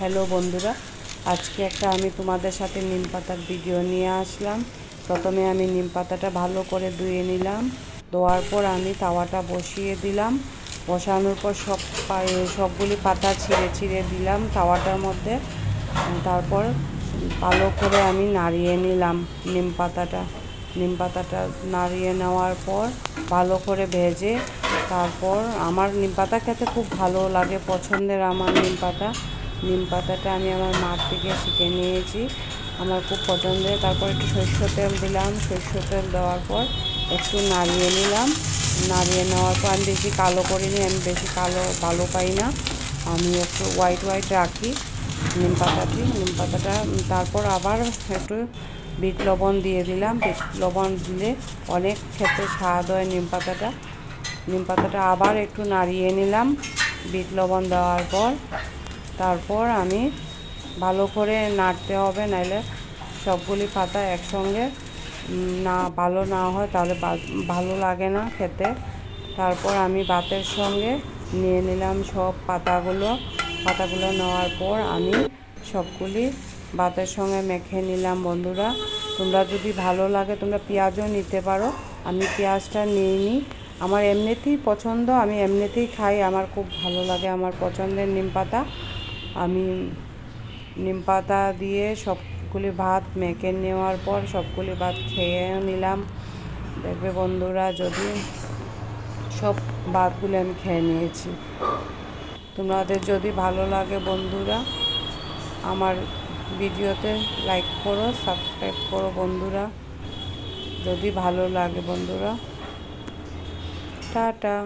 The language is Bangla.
হ্যালো বন্ধুরা, আজকে একটা আমি তোমাদের সাথে নিম পাতার ভিডিও নিয়ে আসলাম। প্রথমে আমি নিম পাতাটা ভালো করে ধুয়ে নিলাম। ধোয়ার পর আমি তাওয়াটা বসিয়ে দিলাম। বসানোর পর সবগুলি পাতা ছিঁড়ে ছিঁড়ে দিলাম তাওয়াটার মধ্যে। তারপর ভালো করে আমি নাড়িয়ে নিলাম নিম পাতাটা নাড়িয়ে নেওয়ার পর ভালো করে ভেজে, তারপর আমার নিম পাতা খেতে খুব ভালো লাগে, পছন্দের আমার নিম পাতাটা আমি আমার মার থেকে শিখে নিয়েছি, আমার খুব পছন্দের। তারপর একটু সরষের তেল দিলাম, সরষের তেল দেওয়ার পর একটু নাড়িয়ে নিলাম। নাড়িয়ে নেওয়ার পর আমি বেশি কালো করিনি, আমি বেশি কালো ভালো পাই না, আমি একটু হোয়াইট রাখি নিম পাতাটা। তারপর আবার একটু বিট লবণ দিয়ে দিলাম। বিট লবণ দিলে অনেক খেতে স্বাদ হয় নিম পাতাটা আবার একটু নাড়িয়ে নিলাম বিট লবণ দেওয়ার পর। তারপর আমি ভালো করে নাড়তে হবে, নাহলে সবগুলি পাতা একসঙ্গে ভালো না হয় তাহলে ভালো লাগে না খেতে। তারপর আমি ভাতের সঙ্গে নিয়ে নিলাম সব পাতাগুলো নেওয়ার পর আমি সবগুলি ভাতের সঙ্গে মেখে নিলাম। বন্ধুরা, তোমরা যদি ভালো লাগে তোমরা পেঁয়াজও নিতে পারো, আমি পেঁয়াজটা নিইনি, আমার এমনিতেই পছন্দ, আমি এমনিতেই খাই, আমার খুব ভালো লাগে, আমার পছন্দের নিম পাতা। আমি নিম পাতা দিয়ে সবগুলি ভাত মেখে নেওয়ার পর সবগুলি ভাত খেয়ে নিলাম। দেখবে বন্ধুরা, যদি সব ভাতগুলি আমি খেয়ে নিয়েছি। তোমাদের যদি ভালো লাগে বন্ধুরা, আমার ভিডিওতে লাইক করো, সাবস্ক্রাইব করো বন্ধুরা, যদি ভালো লাগে বন্ধুরা। টাটা।